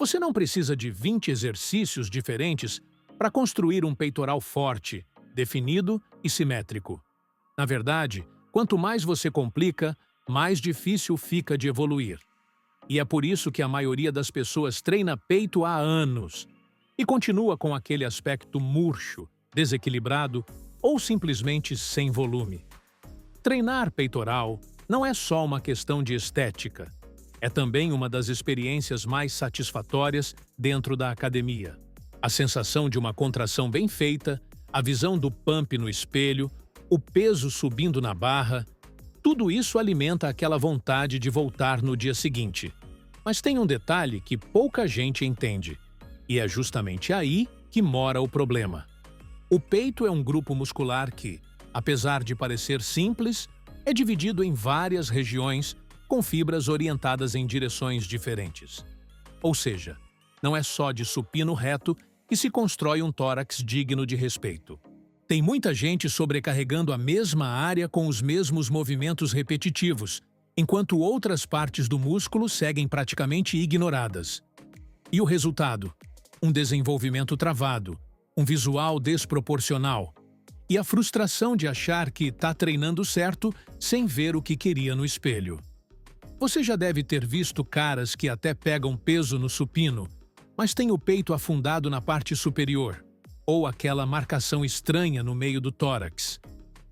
Você não precisa de 20 exercícios diferentes para construir um peitoral forte, definido e simétrico. Na verdade, quanto mais você complica, mais difícil fica de evoluir. E é por isso que a maioria das pessoas treina peito há anos e continua com aquele aspecto murcho, desequilibrado ou simplesmente sem volume. Treinar peitoral não é só uma questão de estética. É também uma das experiências mais satisfatórias dentro da academia. A sensação de uma contração bem feita, a visão do pump no espelho, o peso subindo na barra, tudo isso alimenta aquela vontade de voltar no dia seguinte. Mas tem um detalhe que pouca gente entende, e é justamente aí que mora o problema. O peito é um grupo muscular que, apesar de parecer simples, é dividido em várias regiões com fibras orientadas em direções diferentes. Ou seja, não é só de supino reto que se constrói um tórax digno de respeito. Tem muita gente sobrecarregando a mesma área com os mesmos movimentos repetitivos, enquanto outras partes do músculo seguem praticamente ignoradas. E o resultado? Um desenvolvimento travado, um visual desproporcional e a frustração de achar que está treinando certo sem ver o que queria no espelho. Você já deve ter visto caras que até pegam peso no supino, mas têm o peito afundado na parte superior, ou aquela marcação estranha no meio do tórax.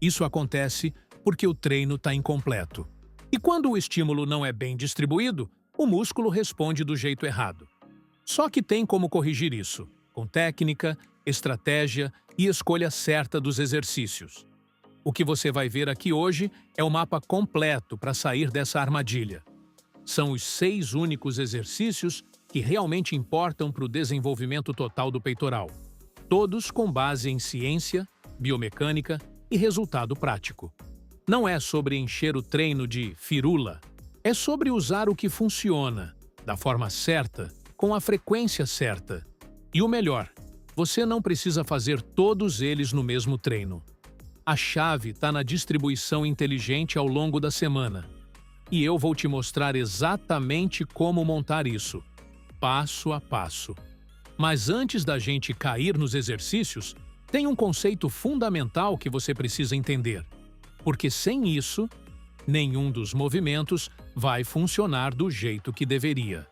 Isso acontece porque o treino está incompleto. E quando o estímulo não é bem distribuído, o músculo responde do jeito errado. Só que tem como corrigir isso, com técnica, estratégia e escolha certa dos exercícios. O que você vai ver aqui hoje é o mapa completo para sair dessa armadilha. São os 6 únicos exercícios que realmente importam para o desenvolvimento total do peitoral. Todos com base em ciência, biomecânica e resultado prático. Não é sobre encher o treino de firula, é sobre usar o que funciona, da forma certa, com a frequência certa. E o melhor, você não precisa fazer todos eles no mesmo treino. A chave está na distribuição inteligente ao longo da semana. E eu vou te mostrar exatamente como montar isso, passo a passo. Mas antes da gente cair nos exercícios, tem um conceito fundamental que você precisa entender. Porque sem isso, nenhum dos movimentos vai funcionar do jeito que deveria.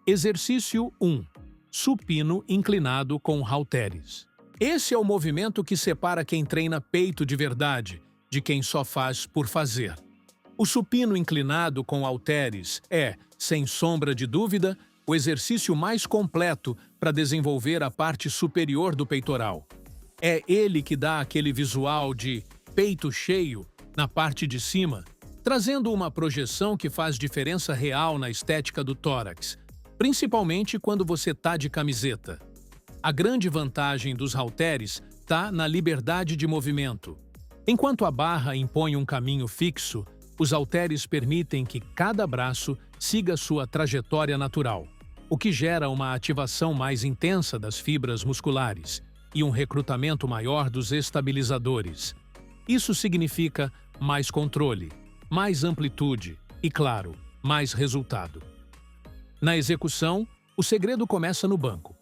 Exercício 1. Supino inclinado com halteres. Esse é o movimento que separa quem treina peito de verdade de quem só faz por fazer. O supino inclinado com halteres é, sem sombra de dúvida, o exercício mais completo para desenvolver a parte superior do peitoral. É ele que dá aquele visual de peito cheio na parte de cima, trazendo uma projeção que faz diferença real na estética do tórax, principalmente quando você tá de camiseta. A grande vantagem dos halteres está na liberdade de movimento. Enquanto a barra impõe um caminho fixo, os halteres permitem que cada braço siga sua trajetória natural, o que gera uma ativação mais intensa das fibras musculares e um recrutamento maior dos estabilizadores. Isso significa mais controle, mais amplitude e, claro, mais resultado. Na execução, o segredo começa no banco.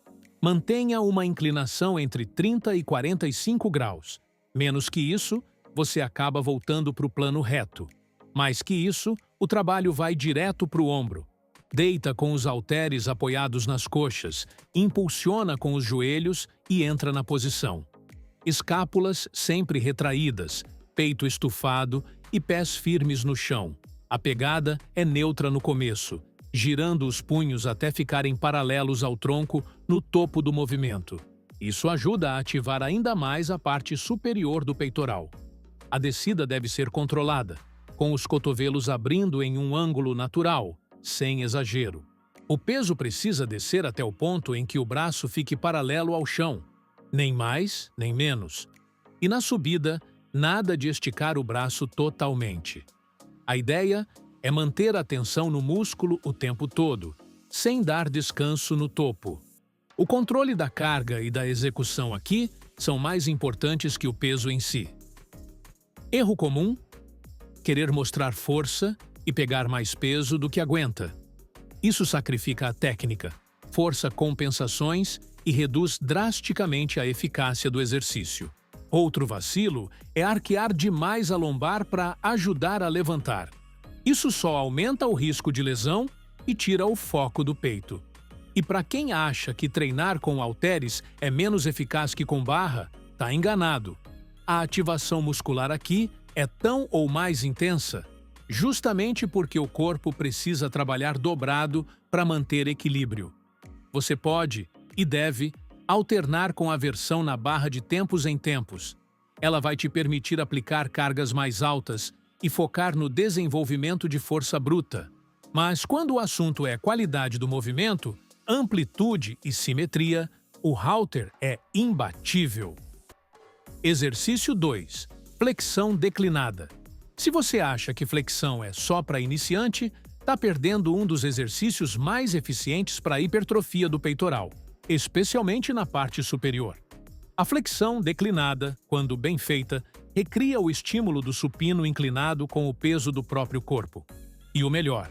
Mantenha uma inclinação entre 30 e 45 graus. Menos que isso, você acaba voltando para o plano reto. Mais que isso, o trabalho vai direto para o ombro. Deita com os halteres apoiados nas coxas, impulsiona com os joelhos e entra na posição. Escápulas sempre retraídas, peito estufado e pés firmes no chão. A pegada é neutra no começo, girando os punhos até ficarem paralelos ao tronco no topo do movimento. Isso ajuda a ativar ainda mais a parte superior do peitoral. A descida deve ser controlada, com os cotovelos abrindo em um ângulo natural, sem exagero. O peso precisa descer até o ponto em que o braço fique paralelo ao chão, nem mais, nem menos. E na subida, nada de esticar o braço totalmente. A ideia é manter a tensão no músculo o tempo todo, sem dar descanso no topo. O controle da carga e da execução aqui são mais importantes que o peso em si. Erro comum: querer mostrar força e pegar mais peso do que aguenta. Isso sacrifica a técnica, força compensações e reduz drasticamente a eficácia do exercício. Outro vacilo é arquear demais a lombar para ajudar a levantar. Isso só aumenta o risco de lesão e tira o foco do peito. E para quem acha que treinar com halteres é menos eficaz que com barra, está enganado. A ativação muscular aqui é tão ou mais intensa, justamente porque o corpo precisa trabalhar dobrado para manter equilíbrio. Você pode, e deve, alternar com a versão na barra de tempos em tempos. Ela vai te permitir aplicar cargas mais altas e focar no desenvolvimento de força bruta. Mas quando o assunto é qualidade do movimento, amplitude e simetria, o halter é imbatível. Exercício 2. Flexão declinada. Se você acha que flexão é só para iniciante, está perdendo um dos exercícios mais eficientes para a hipertrofia do peitoral, especialmente na parte superior. A flexão declinada, quando bem feita, recria o estímulo do supino inclinado com o peso do próprio corpo. E o melhor,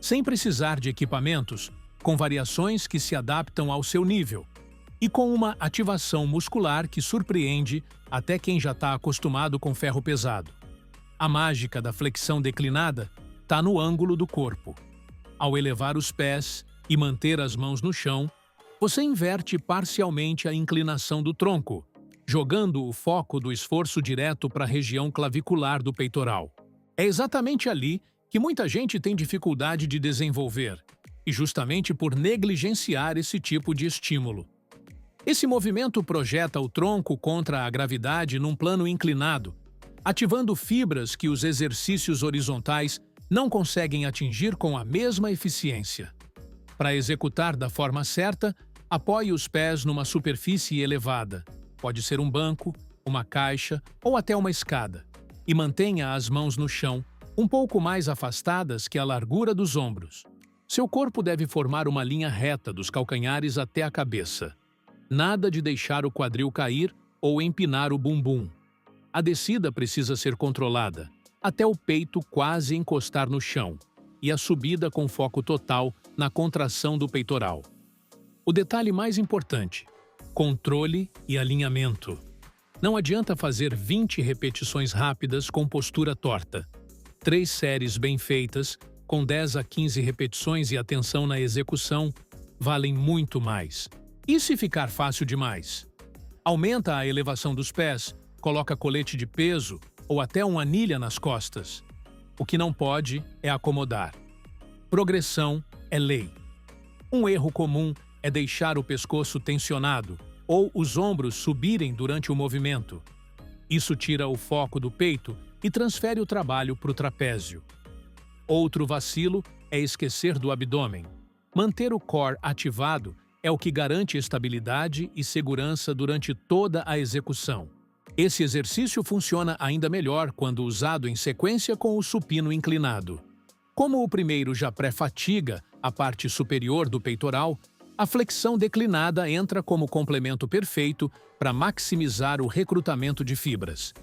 sem precisar de equipamentos, com variações que se adaptam ao seu nível, e com uma ativação muscular que surpreende até quem já está acostumado com ferro pesado. A mágica da flexão declinada está no ângulo do corpo. Ao elevar os pés e manter as mãos no chão, você inverte parcialmente a inclinação do tronco, jogando o foco do esforço direto para a região clavicular do peitoral. É exatamente ali que muita gente tem dificuldade de desenvolver, e justamente por negligenciar esse tipo de estímulo. Esse movimento projeta o tronco contra a gravidade num plano inclinado, ativando fibras que os exercícios horizontais não conseguem atingir com a mesma eficiência. Para executar da forma certa, apoie os pés numa superfície elevada, pode ser um banco, uma caixa ou até uma escada, e mantenha as mãos no chão, um pouco mais afastadas que a largura dos ombros. Seu corpo deve formar uma linha reta dos calcanhares até a cabeça. Nada de deixar o quadril cair ou empinar o bumbum. A descida precisa ser controlada, até o peito quase encostar no chão, e a subida com foco total na contração do peitoral. O detalhe mais importante: controle e alinhamento. Não adianta fazer 20 repetições rápidas com postura torta. 3 séries bem feitas, com 10 a 15 repetições e atenção na execução, valem muito mais. E se ficar fácil demais? Aumenta a elevação dos pés, coloca colete de peso ou até uma anilha nas costas. O que não pode é acomodar. Progressão é lei. Um erro comum é deixar o pescoço tensionado ou os ombros subirem durante o movimento. Isso tira o foco do peito e transfere o trabalho para o trapézio. Outro vacilo é esquecer do abdômen. Manter o core ativado é o que garante estabilidade e segurança durante toda a execução. Esse exercício funciona ainda melhor quando usado em sequência com o supino inclinado. Como o primeiro já pré-fatiga a parte superior do peitoral, a flexão declinada entra como complemento perfeito para maximizar o recrutamento de fibras.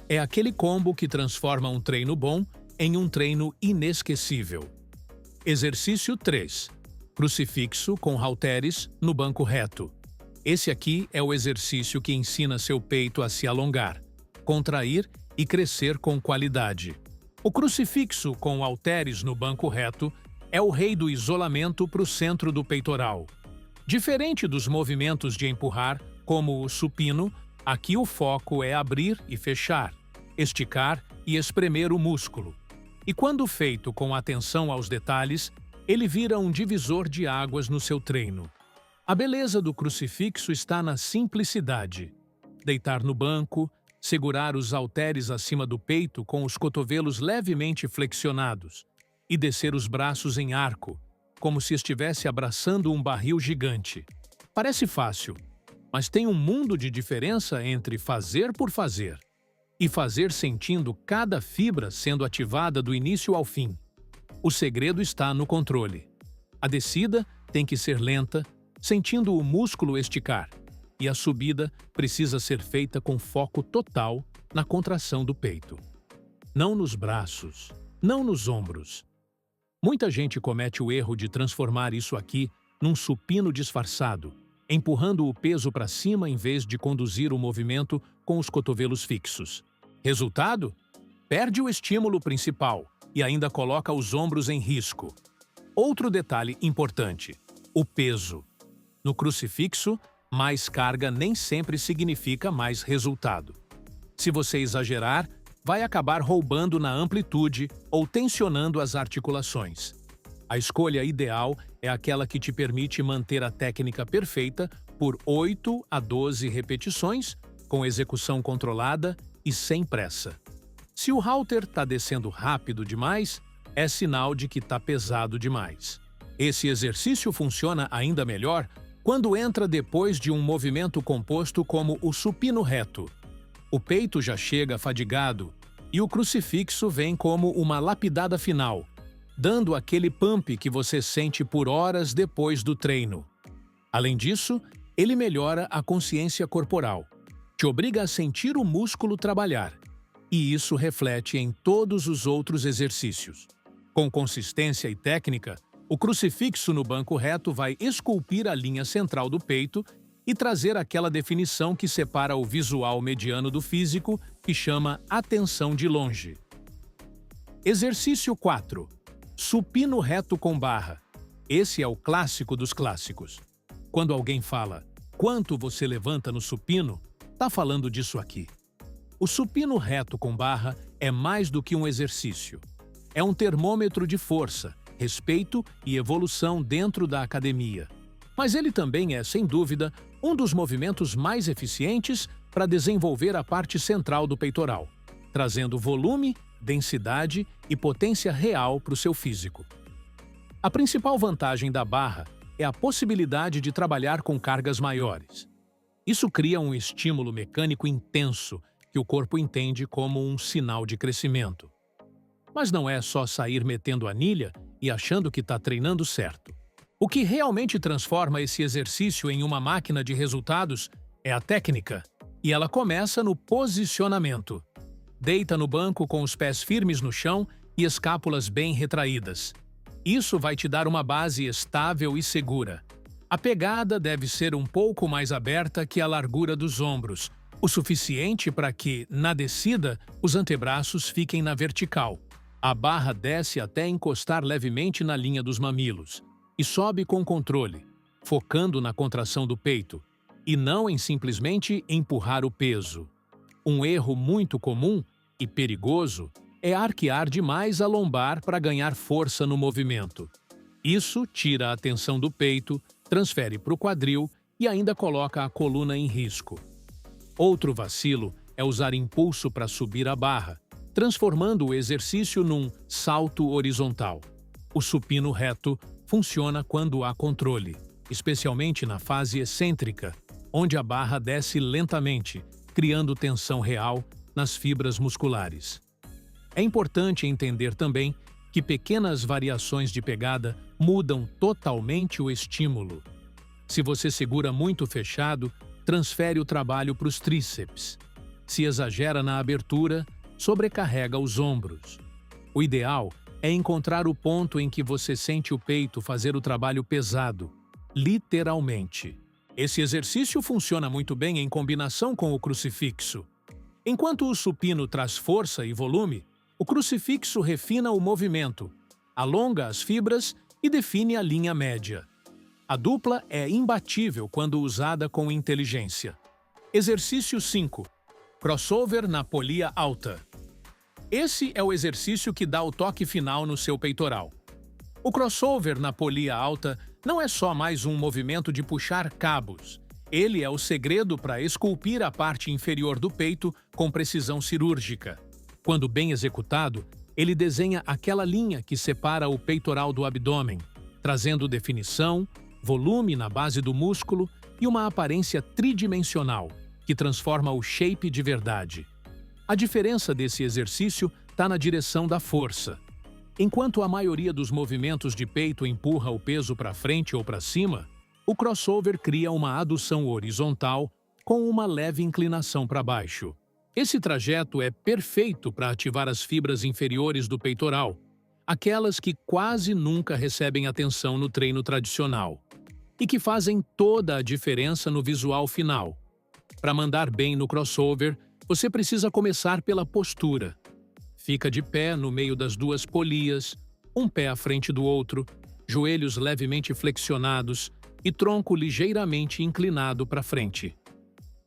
É aquele combo que transforma um treino bom em um treino inesquecível. Exercício 3. Crucifixo com halteres no banco reto. Esse aqui é o exercício que ensina seu peito a se alongar, contrair e crescer com qualidade. O crucifixo com halteres no banco reto é o rei do isolamento para o centro do peitoral. Diferente dos movimentos de empurrar, como o supino, aqui o foco é abrir e fechar, esticar e espremer o músculo. E quando feito com atenção aos detalhes, ele vira um divisor de águas no seu treino. A beleza do crucifixo está na simplicidade. Deitar no banco, segurar os halteres acima do peito com os cotovelos levemente flexionados e descer os braços em arco, como se estivesse abraçando um barril gigante. Parece fácil, mas tem um mundo de diferença entre fazer por fazer e fazer sentindo cada fibra sendo ativada do início ao fim. O segredo está no controle. A descida tem que ser lenta, sentindo o músculo esticar, e a subida precisa ser feita com foco total na contração do peito. Não nos braços, não nos ombros. Muita gente comete o erro de transformar isso aqui num supino disfarçado, empurrando o peso para cima em vez de conduzir o movimento com os cotovelos fixos. Resultado? Perde o estímulo principal e ainda coloca os ombros em risco. Outro detalhe importante: o peso. No crucifixo, mais carga nem sempre significa mais resultado. Se você exagerar, vai acabar roubando na amplitude ou tensionando as articulações. A escolha ideal é aquela que te permite manter a técnica perfeita por 8 a 12 repetições, com execução controlada e sem pressa. Se o halter está descendo rápido demais, é sinal de que está pesado demais. Esse exercício funciona ainda melhor quando entra depois de um movimento composto como o supino reto. O peito já chega fadigado e o crucifixo vem como uma lapidada final, dando aquele pump que você sente por horas depois do treino. Além disso, ele melhora a consciência corporal, te obriga a sentir o músculo trabalhar, e isso reflete em todos os outros exercícios. Com consistência e técnica, o crucifixo no banco reto vai esculpir a linha central do peito e trazer aquela definição que separa o visual mediano do físico, que chama atenção de longe. Exercício 4. Supino reto com barra. Esse é o clássico dos clássicos. Quando alguém fala "quanto você levanta no supino", tá falando disso aqui. O supino reto com barra é mais do que um exercício. É um termômetro de força, respeito e evolução dentro da academia. Mas ele também é, sem dúvida, um dos movimentos mais eficientes para desenvolver a parte central do peitoral, trazendo volume, densidade e potência real para o seu físico. A principal vantagem da barra é a possibilidade de trabalhar com cargas maiores. Isso cria um estímulo mecânico intenso que o corpo entende como um sinal de crescimento. Mas não é só sair metendo anilha e achando que está treinando certo. O que realmente transforma esse exercício em uma máquina de resultados é a técnica, e ela começa no posicionamento. Deita no banco com os pés firmes no chão e escápulas bem retraídas. Isso vai te dar uma base estável e segura. A pegada deve ser um pouco mais aberta que a largura dos ombros, o suficiente para que, na descida, os antebraços fiquem na vertical. A barra desce até encostar levemente na linha dos mamilos e sobe com controle, focando na contração do peito, e não em simplesmente empurrar o peso. Um erro muito comum e perigoso é arquear demais a lombar para ganhar força no movimento. Isso tira a atenção do peito, transfere para o quadril e ainda coloca a coluna em risco. Outro vacilo é usar impulso para subir a barra, transformando o exercício num salto horizontal. O supino reto funciona quando há controle, especialmente na fase excêntrica, onde a barra desce lentamente, criando tensão real nas fibras musculares. É importante entender também que pequenas variações de pegada mudam totalmente o estímulo. Se você segura muito fechado, transfere o trabalho para os tríceps. Se exagera na abertura, sobrecarrega os ombros. O ideal é encontrar o ponto em que você sente o peito fazer o trabalho pesado, literalmente. Esse exercício funciona muito bem em combinação com o crucifixo. Enquanto o supino traz força e volume, o crucifixo refina o movimento, alonga as fibras e define a linha média. A dupla é imbatível quando usada com inteligência. Exercício 5. Crossover na polia alta. Esse é o exercício que dá o toque final no seu peitoral. O crossover na polia alta não é só mais um movimento de puxar cabos. Ele é o segredo para esculpir a parte inferior do peito com precisão cirúrgica. Quando bem executado, ele desenha aquela linha que separa o peitoral do abdômen, trazendo definição, volume na base do músculo e uma aparência tridimensional, que transforma o shape de verdade. A diferença desse exercício está na direção da força. Enquanto a maioria dos movimentos de peito empurra o peso para frente ou para cima, o crossover cria uma adução horizontal com uma leve inclinação para baixo. Esse trajeto é perfeito para ativar as fibras inferiores do peitoral, aquelas que quase nunca recebem atenção no treino tradicional e que fazem toda a diferença no visual final. Para mandar bem no crossover, você precisa começar pela postura. Fica de pé no meio das duas polias, um pé à frente do outro, joelhos levemente flexionados e tronco ligeiramente inclinado para frente.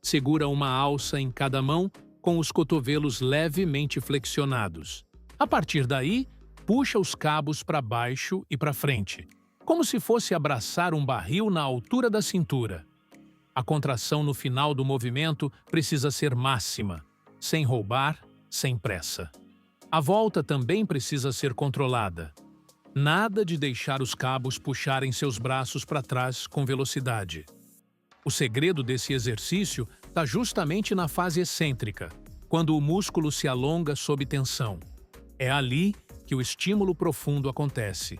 Segura uma alça em cada mão com os cotovelos levemente flexionados. A partir daí, puxa os cabos para baixo e para frente, como se fosse abraçar um barril na altura da cintura. A contração no final do movimento precisa ser máxima, sem roubar, sem pressa. A volta também precisa ser controlada. Nada de deixar os cabos puxarem seus braços para trás com velocidade. O segredo desse exercício está justamente na fase excêntrica, quando o músculo se alonga sob tensão. É ali que o estímulo profundo acontece.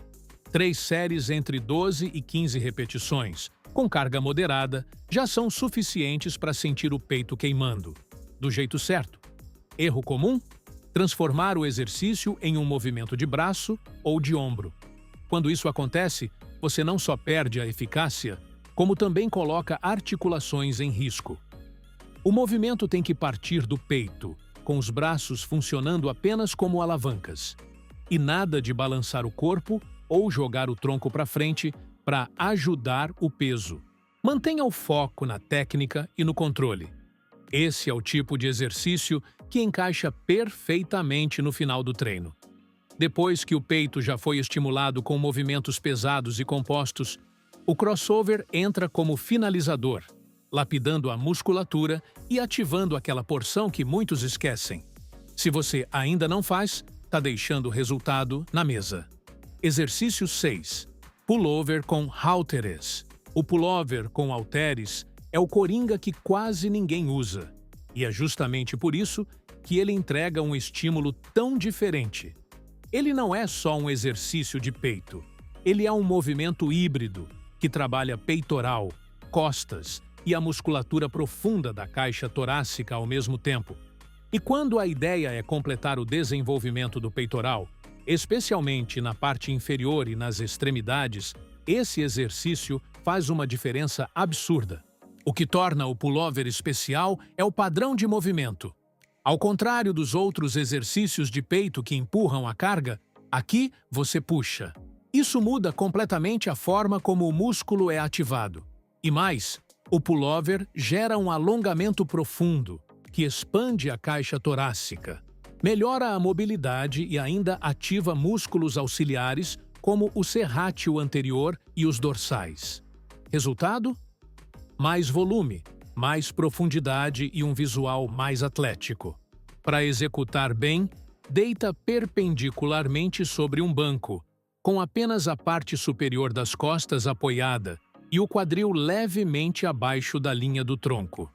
3 séries entre 12 e 15 repetições, com carga moderada, já são suficientes para sentir o peito queimando. Do jeito certo. Erro comum? Transformar o exercício em um movimento de braço ou de ombro. Quando isso acontece, você não só perde a eficácia, como também coloca articulações em risco. O movimento tem que partir do peito, com os braços funcionando apenas como alavancas. E nada de balançar o corpo ou jogar o tronco para frente para ajudar o peso. Mantenha o foco na técnica e no controle. Esse é o tipo de exercício que encaixa perfeitamente no final do treino. Depois que o peito já foi estimulado com movimentos pesados e compostos, o crossover entra como finalizador, lapidando a musculatura e ativando aquela porção que muitos esquecem. Se você ainda não faz, está deixando o resultado na mesa. Exercício 6. Pullover com halteres. O pullover com halteres é o coringa que quase ninguém usa. E é justamente por isso que ele entrega um estímulo tão diferente. Ele não é só um exercício de peito. Ele é um movimento híbrido que trabalha peitoral, costas e a musculatura profunda da caixa torácica ao mesmo tempo. E quando a ideia é completar o desenvolvimento do peitoral, especialmente na parte inferior e nas extremidades, esse exercício faz uma diferença absurda. O que torna o pullover especial é o padrão de movimento. Ao contrário dos outros exercícios de peito que empurram a carga, aqui você puxa. Isso muda completamente a forma como o músculo é ativado. E mais, o pullover gera um alongamento profundo, que expande a caixa torácica, melhora a mobilidade e ainda ativa músculos auxiliares como o serrátil anterior e os dorsais. Resultado? Mais volume, mais profundidade e um visual mais atlético. Para executar bem, deita perpendicularmente sobre um banco, com apenas a parte superior das costas apoiada e o quadril levemente abaixo da linha do tronco.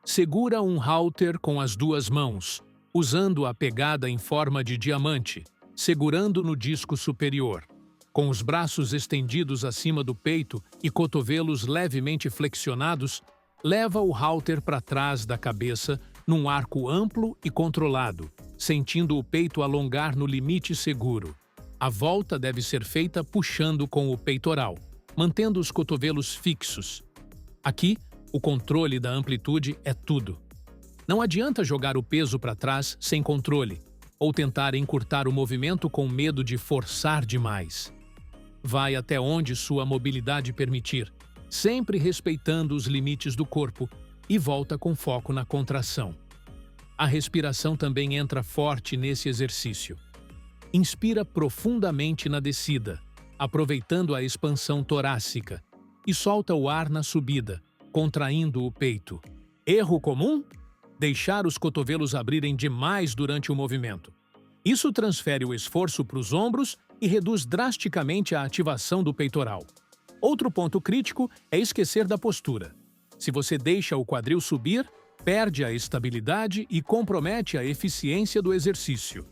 Segura um halter com as duas mãos, usando a pegada em forma de diamante, segurando no disco superior. Com os braços estendidos acima do peito e cotovelos levemente flexionados, leva o halter para trás da cabeça num arco amplo e controlado, sentindo o peito alongar no limite seguro. A volta deve ser feita puxando com o peitoral, mantendo os cotovelos fixos. Aqui, o controle da amplitude é tudo. Não adianta jogar o peso para trás sem controle, ou tentar encurtar o movimento com medo de forçar demais. Vai até onde sua mobilidade permitir, sempre respeitando os limites do corpo, e volta com foco na contração. A respiração também entra forte nesse exercício. Inspira profundamente na descida, aproveitando a expansão torácica, e solta o ar na subida, contraindo o peito. Erro comum? Deixar os cotovelos abrirem demais durante o movimento. Isso transfere o esforço para os ombros e reduz drasticamente a ativação do peitoral. Outro ponto crítico é esquecer da postura. Se você deixa o quadril subir, perde a estabilidade e compromete a eficiência do exercício.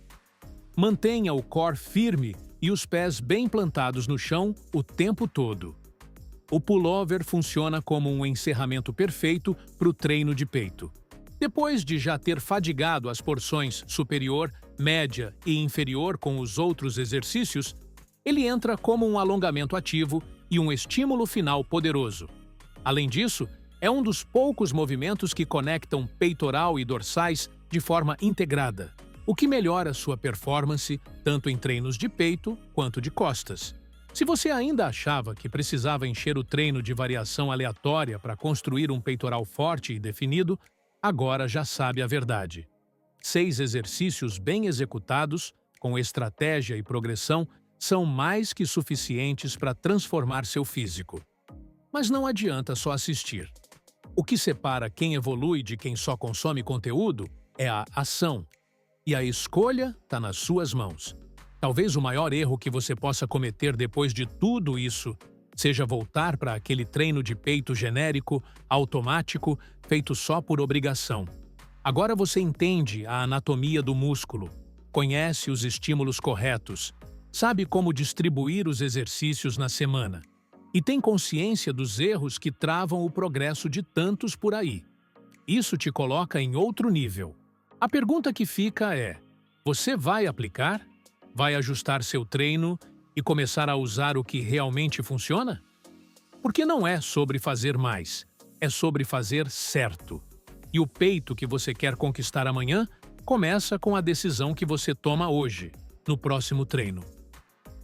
Mantenha o core firme e os pés bem plantados no chão o tempo todo. O pullover funciona como um encerramento perfeito para o treino de peito. Depois de já ter fadigado as porções superior, média e inferior com os outros exercícios, ele entra como um alongamento ativo e um estímulo final poderoso. Além disso, é um dos poucos movimentos que conectam peitoral e dorsais de forma integrada, o que melhora sua performance tanto em treinos de peito quanto de costas. Se você ainda achava que precisava encher o treino de variação aleatória para construir um peitoral forte e definido, agora já sabe a verdade. 6 exercícios bem executados, com estratégia e progressão, são mais que suficientes para transformar seu físico. Mas não adianta só assistir. O que separa quem evolui de quem só consome conteúdo é a ação. E a escolha está nas suas mãos. Talvez o maior erro que você possa cometer depois de tudo isso seja voltar para aquele treino de peito genérico, automático, feito só por obrigação. Agora você entende a anatomia do músculo, conhece os estímulos corretos, sabe como distribuir os exercícios na semana e tem consciência dos erros que travam o progresso de tantos por aí. Isso te coloca em outro nível. A pergunta que fica é: você vai aplicar? Vai ajustar seu treino e começar a usar o que realmente funciona? Porque não é sobre fazer mais, é sobre fazer certo. E o peito que você quer conquistar amanhã começa com a decisão que você toma hoje, no próximo treino.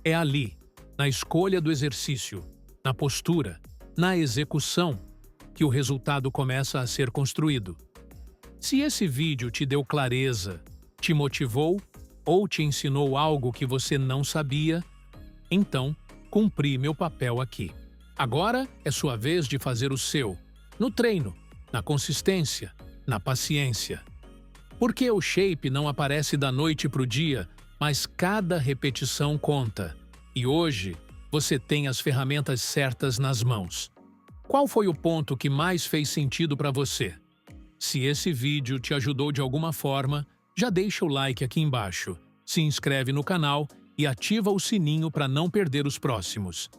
É ali, na escolha do exercício, na postura, na execução, que o resultado começa a ser construído. Se esse vídeo te deu clareza, te motivou ou te ensinou algo que você não sabia, então cumpri meu papel aqui. Agora é sua vez de fazer o seu, no treino, na consistência, na paciência. Porque o shape não aparece da noite para o dia, mas cada repetição conta. E hoje, você tem as ferramentas certas nas mãos. Qual foi o ponto que mais fez sentido para você? Se esse vídeo te ajudou de alguma forma, já deixa o like aqui embaixo, se inscreve no canal e ativa o sininho para não perder os próximos.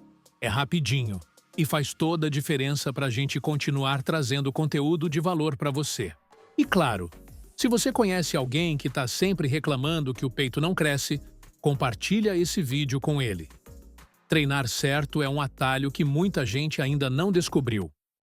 É rapidinho e faz toda a diferença para a gente continuar trazendo conteúdo de valor para você. E claro, se você conhece alguém que está sempre reclamando que o peito não cresce, compartilha esse vídeo com ele. Treinar certo é um atalho que muita gente ainda não descobriu.